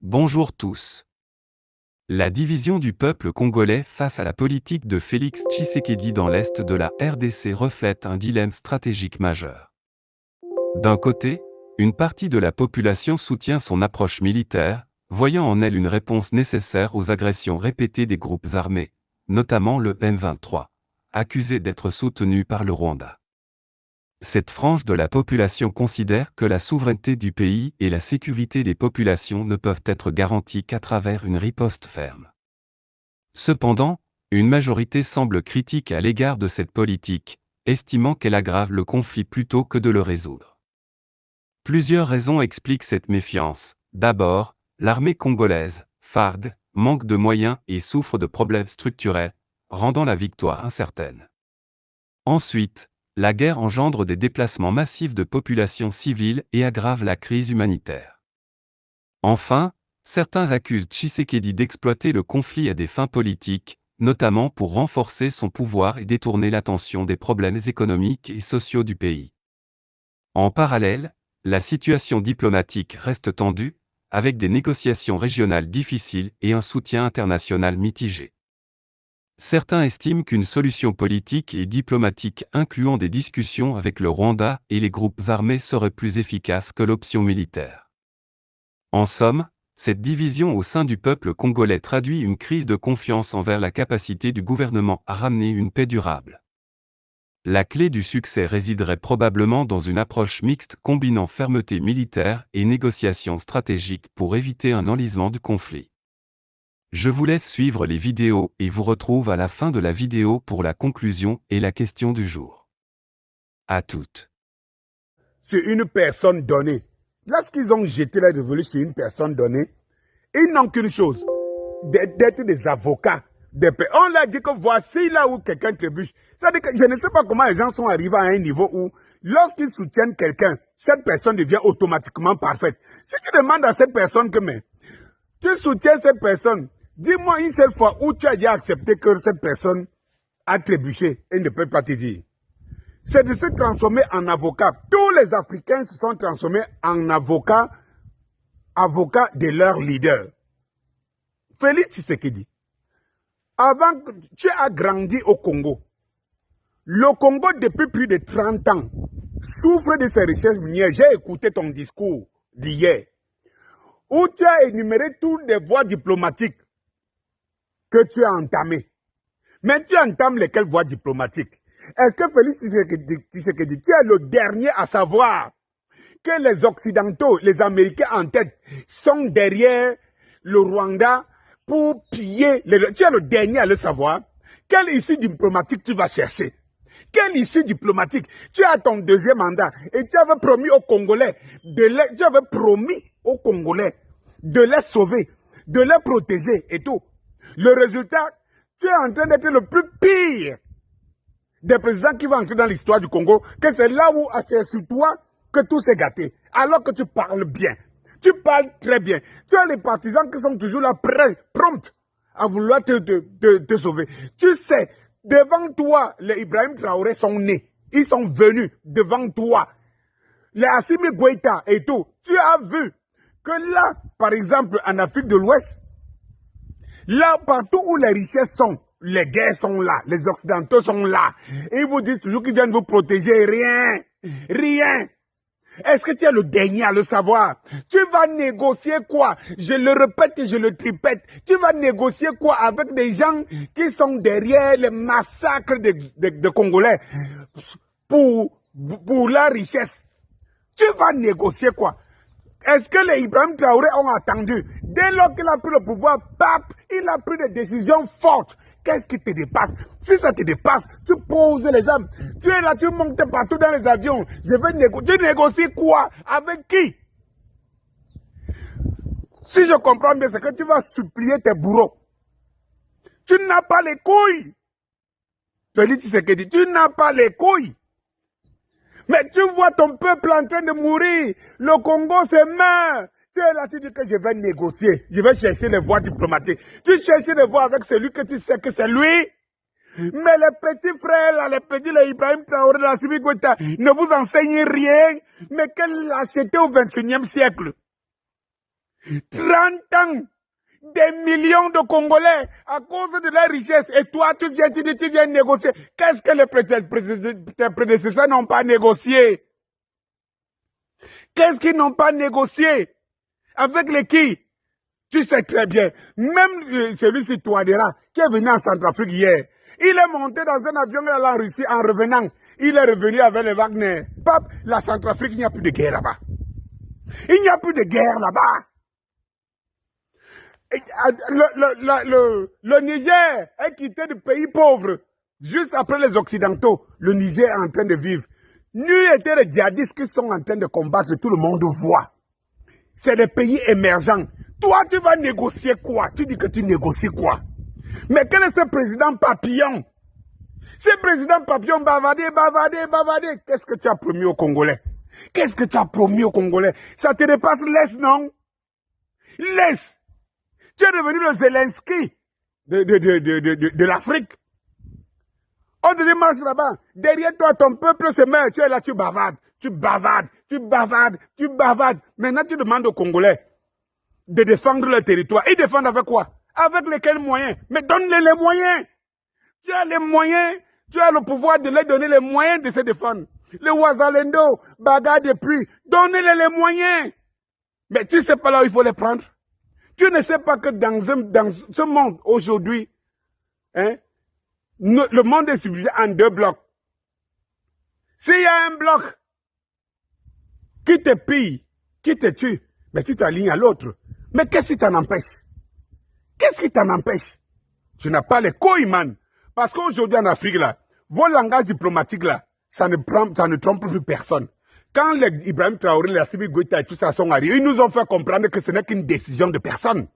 Bonjour tous. La division du peuple congolais face à la politique de Félix Tshisekedi dans l'est de la RDC reflète un dilemme stratégique majeur. D'un côté, une partie de la population soutient son approche militaire, voyant en elle une réponse nécessaire aux agressions répétées des groupes armés, notamment le M23, accusé d'être soutenu par le Rwanda. Cette frange de la population considère que la souveraineté du pays et la sécurité des populations ne peuvent être garanties qu'à travers une riposte ferme. Cependant, une majorité semble critique à l'égard de cette politique, estimant qu'elle aggrave le conflit plutôt que de le résoudre. Plusieurs raisons expliquent cette méfiance. D'abord, l'armée congolaise, FARD, manque de moyens et souffre de problèmes structurels, rendant la victoire incertaine. Ensuite, la guerre engendre des déplacements massifs de populations civiles et aggrave la crise humanitaire. Enfin, certains accusent Tshisekedi d'exploiter le conflit à des fins politiques, notamment pour renforcer son pouvoir et détourner l'attention des problèmes économiques et sociaux du pays. En parallèle, la situation diplomatique reste tendue, avec des négociations régionales difficiles et un soutien international mitigé. Certains estiment qu'une solution politique et diplomatique incluant des discussions avec le Rwanda et les groupes armés serait plus efficace que l'option militaire. En somme, cette division au sein du peuple congolais traduit une crise de confiance envers la capacité du gouvernement à ramener une paix durable. La clé du succès résiderait probablement dans une approche mixte combinant fermeté militaire et négociations stratégiques pour éviter un enlisement du conflit. Je vous laisse suivre les vidéos et vous retrouve à la fin de la vidéo pour la conclusion et la question du jour. À toutes. Sur une personne donnée. Lorsqu'ils ont jeté la révolution sur une personne donnée, ils n'ont qu'une chose, d'être des avocats. On leur dit que voici là où quelqu'un trébuche. C'est-à-dire que je ne sais pas comment les gens sont arrivés à un niveau où, lorsqu'ils soutiennent quelqu'un, cette personne devient automatiquement parfaite. Si tu demandes à cette personne que, mais, tu soutiens cette personne, dis-moi une seule fois où tu as déjà accepté que cette personne a trébuché et ne peut pas te dire. C'est de se transformer en avocat. Tous les Africains se sont transformés en avocats de leur leader. Félix Tshisekedi, avant que tu as grandi au Congo, le Congo depuis plus de 30 ans souffre de ses recherches minières. J'ai écouté ton discours d'hier, où tu as énuméré toutes les voies diplomatiques que tu as entamées. Mais tu entames lesquelles voies diplomatiques? Est-ce que Félix Tshisekedi, tu es le dernier à savoir que les Occidentaux, les Américains en tête, sont derrière le Rwanda pour piller tu es le dernier à le savoir. Quelle issue diplomatique tu vas chercher? Quelle issue diplomatique? Tu as ton deuxième mandat et tu avais promis aux Congolais de les sauver, de les protéger et tout. Le résultat, tu es en train d'être le plus pire des présidents qui vont entrer dans l'histoire du Congo, que c'est là où c'est sur toi que tout s'est gâté. Alors que tu parles bien. Tu parles très bien. Tu as les partisans qui sont toujours là, prompts à vouloir te sauver. Tu sais, devant toi, les Ibrahim Traoré sont nés. Ils sont venus devant toi. Les Assimi Goïta et tout. Tu as vu que là, par exemple, en Afrique de l'Ouest, là, partout où les richesses sont, les guerres sont là, les Occidentaux sont là. Et ils vous disent toujours qu'ils viennent vous protéger. Rien. Rien. Est-ce que tu es le dernier à le savoir? Tu vas négocier quoi? Je le répète et je le répète. Tu vas négocier quoi avec des gens qui sont derrière les massacres de Congolais pour la richesse? Tu vas négocier quoi? Est-ce que les Ibrahim Traoré ont attendu? Dès lors qu'il a pris le pouvoir, il a pris des décisions fortes. Qu'est-ce qui te dépasse? Si ça te dépasse, tu poses les armes. Tu es là, tu montes partout dans les avions. Je vais négocier. Tu négocies quoi? Avec qui? Si je comprends bien, c'est que tu vas supplier tes bourreaux. Tu n'as pas les couilles. Félix Tshisekedi, tu n'as pas les couilles. Mais tu vois ton peuple en train de mourir. Le Congo se meurt. Tu es là, tu dis que je vais négocier. Je vais chercher les voies diplomatiques. Tu cherches les voies avec celui que tu sais que c'est lui. Mais les petits frères, là, les Ibrahim Traoré, la Assimi Goïta, ne vous enseignent rien. Mais quelle lâcheté au XXIe siècle. 30 ans, des millions de Congolais à cause de la richesse. Et toi, tu viens négocier. Qu'est-ce que tes prédécesseurs n'ont pas négocié? Qu'est-ce qu'ils n'ont pas négocié? Avec les qui? Tu sais très bien. Même celui-ci, Touadéra, qui est venu en Centrafrique hier, il est monté dans un avion en Russie en revenant. Il est revenu avec les Wagner. Pape, la Centrafrique, il n'y a plus de guerre là-bas. Il n'y a plus de guerre là-bas. Le Niger est quitté du pays pauvre. Juste après les Occidentaux, le Niger est en train de vivre. Nul était les djihadistes qui sont en train de combattre, tout le monde voit. C'est des pays émergents. Toi, tu vas négocier quoi? Tu dis que tu négocies quoi? Mais quel est ce président papillon? Ce président papillon bavardé. Qu'est-ce que tu as promis aux Congolais? Qu'est-ce que tu as promis aux Congolais? Ça te dépasse, laisse, non? Laisse. Tu es devenu le Zelensky de l'Afrique. On te dit, marche là-bas. Derrière toi, ton peuple se met. Tu es là, tu bavardes. Maintenant, tu demandes aux Congolais de défendre leur territoire. Ils défendent avec quoi? Avec lesquels moyens? Mais donne-les les moyens. Tu as les moyens. Tu as le pouvoir de leur donner les moyens de se défendre. Le Ouazalendo, bagarre de pluie. Donnez-les les moyens. Mais tu ne sais pas là où il faut les prendre. Tu ne sais pas que dans ce monde aujourd'hui, hein, le monde est subdivisé en 2 blocs. S'il y a un bloc qui te pille, qui te tue, mais tu t'alignes à l'autre. Mais qu'est-ce qui t'en empêche? Qu'est-ce qui t'en empêche? Tu n'as pas les couilles, man. Parce qu'aujourd'hui en Afrique, là, vos langages diplomatiques, là, ça ne trompe plus personne. Quand les Ibrahim Traoré, les Assimi Goïta et tout ça sont arrivés, ils nous ont fait comprendre que ce n'est qu'une décision de personne.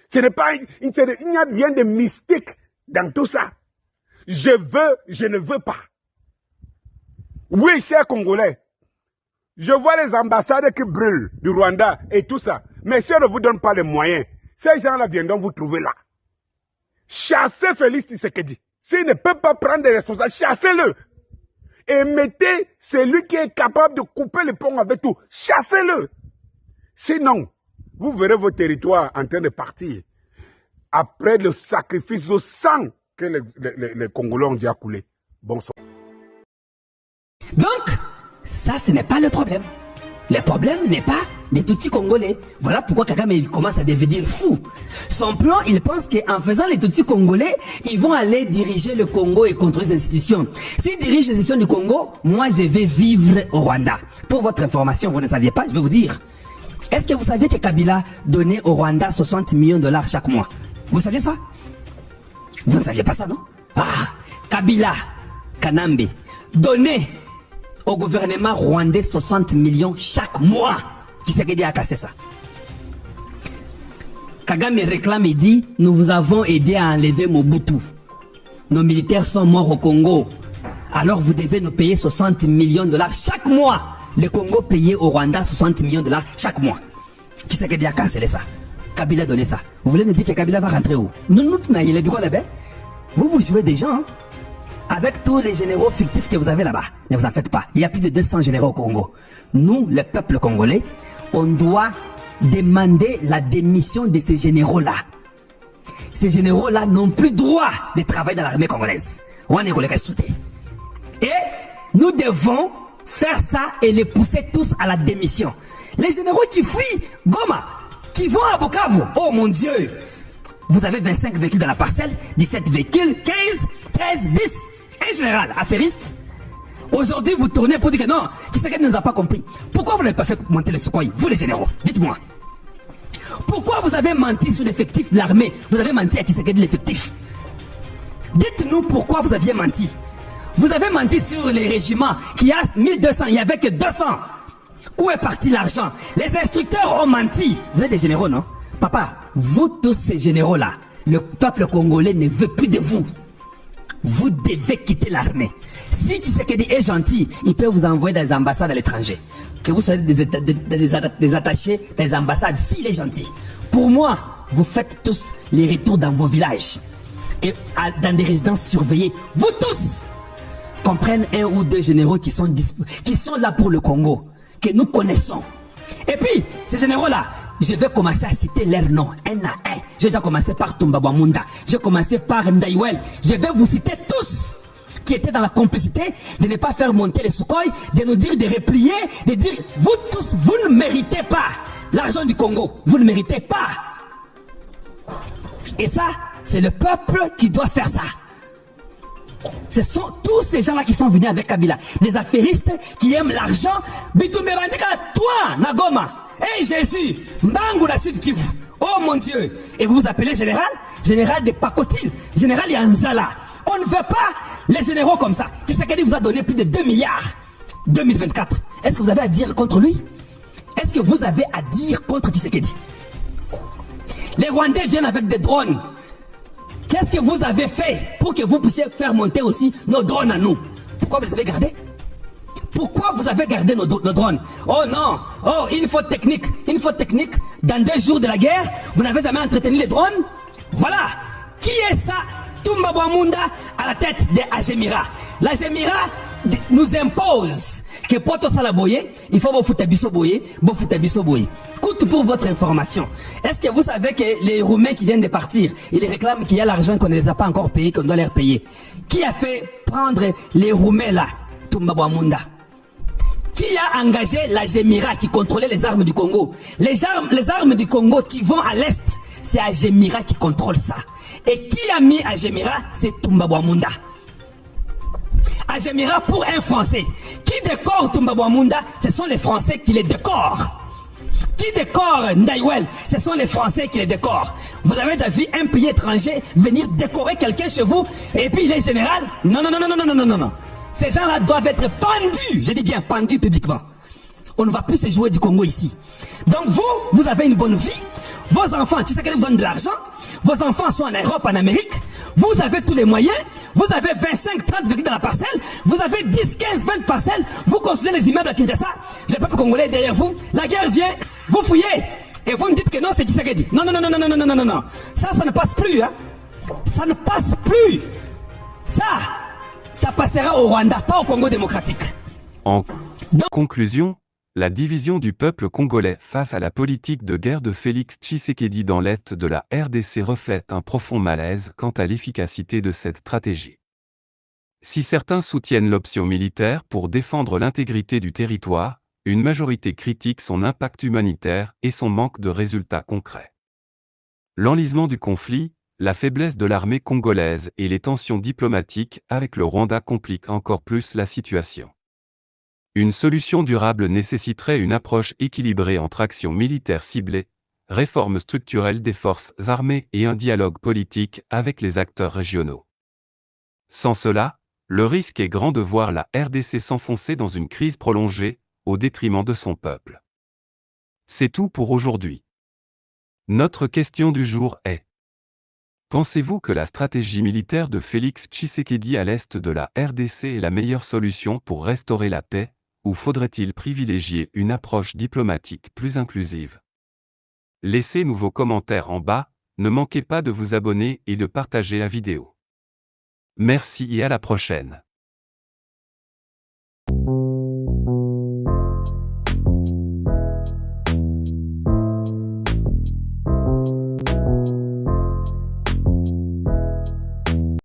Ce n'est pas, il n'y a rien de mystique dans tout ça. Je ne veux pas. Oui, chers Congolais, je vois les ambassades qui brûlent du Rwanda et tout ça. Mais si on ne vous donne pas les moyens, ces gens-là viendront vous trouver là. Chassez Félix Tshisekedi. S'il ne peut pas prendre des responsabilités, chassez-le. Et mettez celui qui est capable de couper le pont avec tout. Chassez-le. Sinon, vous verrez vos territoires en train de partir. Après le sacrifice de sang que les Congolais ont déjà coulé. Bonsoir. Donc, ça, ce n'est pas le problème. Le problème n'est pas des Tutsis congolais. Voilà pourquoi Kagame il commence à devenir fou. Son plan, il pense qu'en faisant les Tutsis congolais, ils vont aller diriger le Congo et contrôler les institutions. S'ils dirigent les institutions du Congo, moi je vais vivre au Rwanda. Pour votre information, vous ne saviez pas, je vais vous dire. Est-ce que vous saviez que Kabila donnait au Rwanda 60 millions de dollars chaque mois? Vous saviez ça? Vous ne saviez pas ça, non? Ah, Kabila, Kanambe, donnait au gouvernement rwandais 60 millions chaque mois. Tshisekedi a cassé ça. Kagame réclame et dit, nous vous avons aidé à enlever Mobutu. Nos militaires sont morts au Congo. Alors vous devez nous payer 60 millions de dollars chaque mois. Le Congo payait au Rwanda 60 millions de dollars chaque mois. Tshisekedi a cancellé ça. Kabila a donné ça. Vous voulez me dire que Kabila va rentrer où? Nous, vous jouez des gens, hein? Avec tous les généraux fictifs que vous avez là-bas. Ne vous en faites pas. Il y a plus de 200 généraux au Congo. Nous, le peuple congolais, on doit demander la démission de ces généraux-là. Ces généraux-là n'ont plus droit de travailler dans l'armée congolaise. Et nous devons faire ça et les pousser tous à la démission. Les généraux qui fuient Goma, qui vont à Bukavu, oh mon Dieu! Vous avez 25 véhicules dans la parcelle, 17 véhicules, 15, 13, 10. Un général affairiste. Aujourd'hui, vous tournez pour dire que non, Tshisekedi ne nous a pas compris. Pourquoi vous n'avez pas fait monter le Sukhoi, vous les généraux? Dites-moi. Pourquoi vous avez menti sur l'effectif de l'armée? Vous avez menti à Tshisekedi l'effectif. Dites-nous pourquoi vous aviez menti. Vous avez menti sur les régiments qui a 1200, il n'y avait que 200. Où est parti l'argent? Les instructeurs ont menti. Vous êtes des généraux, non? Papa, vous tous ces généraux-là, le peuple congolais ne veut plus de vous. Vous devez quitter l'armée. Si Tshisekedi est gentil, il peut vous envoyer dans les ambassades à l'étranger. Que vous soyez des attachés des ambassades, s'il est gentil. Pour moi, vous faites tous les retours dans vos villages. Et dans des résidences surveillées. Vous tous qu'on prenne 1 ou 2 généraux qui sont là pour le Congo, que nous connaissons. Et puis, ces généraux-là, je vais commencer à citer leurs noms, un à un. J'ai déjà commencé par Toumba Bwamunda, j'ai commencé par Ndaïwel. Je vais vous citer tous qui étaient dans la complicité de ne pas faire monter les Sukhoi, de nous dire de replier, de dire, vous tous, vous ne méritez pas l'argent du Congo, vous ne méritez pas. Et ça, c'est le peuple qui doit faire ça. Ce sont tous ces gens-là qui sont venus avec Kabila, des affairistes qui aiment l'argent. Bitumbe Bandika, toi, Nagoma, hey Jésus, Mbangu la Sud Kivu, oh mon Dieu, et vous vous appelez général? Général de Pakotine, général Yanzala. On ne veut pas les généraux comme ça. Tshisekedi vous a donné plus de 2 milliards 2024. Est-ce que vous avez à dire contre lui? Est-ce que vous avez à dire contre Tshisekedi? Les Rwandais viennent avec des drones. Qu'est-ce que vous avez fait pour que vous puissiez faire monter aussi nos drones à nous? Pourquoi vous les avez gardés? Pourquoi vous avez gardé nos drones? Oh non, oh, une faute technique. Une faute technique. Dans 2 jours de la guerre, vous n'avez jamais entretenu les drones? Voilà. Qui est ça? Toumba Bwamunda à la tête de Agémira. L'Agémira nous impose que pour tout ça la boyer, il faut vous foutre biso boyer, vous foutre biso boyer. Coûte pour votre information. Est-ce que vous savez que les Roumains qui viennent de partir, ils réclament qu'il y a l'argent qu'on ne les a pas encore payé, qu'on doit leur payer? Qui a fait prendre les Roumains là? Toumba Bwamunda. Qui a engagé l'Agémira qui contrôlait les armes du Congo? Les armes du Congo qui vont à l'est, c'est Agémira qui contrôle ça. Et qui a mis Agémira? C'est Toumba Bwamunda. Agémira pour un Français. Qui décore Toumba Bwamunda? Ce sont les Français qui les décorent. Qui décore Ndaïwel? Ce sont les Français qui les décorent. Vous avez déjà vu un pays étranger venir décorer quelqu'un chez vous et puis il est général? Non, non, non, non, non, non, non, non, non. Ces gens-là doivent être pendus. Je dis bien pendus publiquement. On ne va plus se jouer du Congo ici. Donc vous avez une bonne vie. Vos enfants, tu sais qu'ils vous donnent de l'argent. Vos enfants sont en Europe, en Amérique. Vous avez tous les moyens. Vous avez 25, 30 véhicules dans la parcelle. Vous avez 10, 15, 20 parcelles. Vous construisez les immeubles à Kinshasa. Le peuple congolais est derrière vous. La guerre vient. Vous fouillez. Et vous me dites que non, c'est Tshisekedi. Non, non, non, non, non, non, non, non, non, non. Ça ne passe plus. Hein. Ça ne passe plus. Ça passera au Rwanda, pas au Congo démocratique. En conclusion, la division du peuple congolais face à la politique de guerre de Félix Tshisekedi dans l'est de la RDC reflète un profond malaise quant à l'efficacité de cette stratégie. Si certains soutiennent l'option militaire pour défendre l'intégrité du territoire, une majorité critique son impact humanitaire et son manque de résultats concrets. L'enlisement du conflit, la faiblesse de l'armée congolaise et les tensions diplomatiques avec le Rwanda compliquent encore plus la situation. Une solution durable nécessiterait une approche équilibrée entre actions militaires ciblées, réformes structurelles des forces armées et un dialogue politique avec les acteurs régionaux. Sans cela, le risque est grand de voir la RDC s'enfoncer dans une crise prolongée, au détriment de son peuple. C'est tout pour aujourd'hui. Notre question du jour est: pensez-vous que la stratégie militaire de Félix Tshisekedi à l'est de la RDC est la meilleure solution pour restaurer la paix, ou faudrait-il privilégier une approche diplomatique plus inclusive? Laissez-nous vos commentaires en bas, ne manquez pas de vous abonner et de partager la vidéo. Merci et à la prochaine.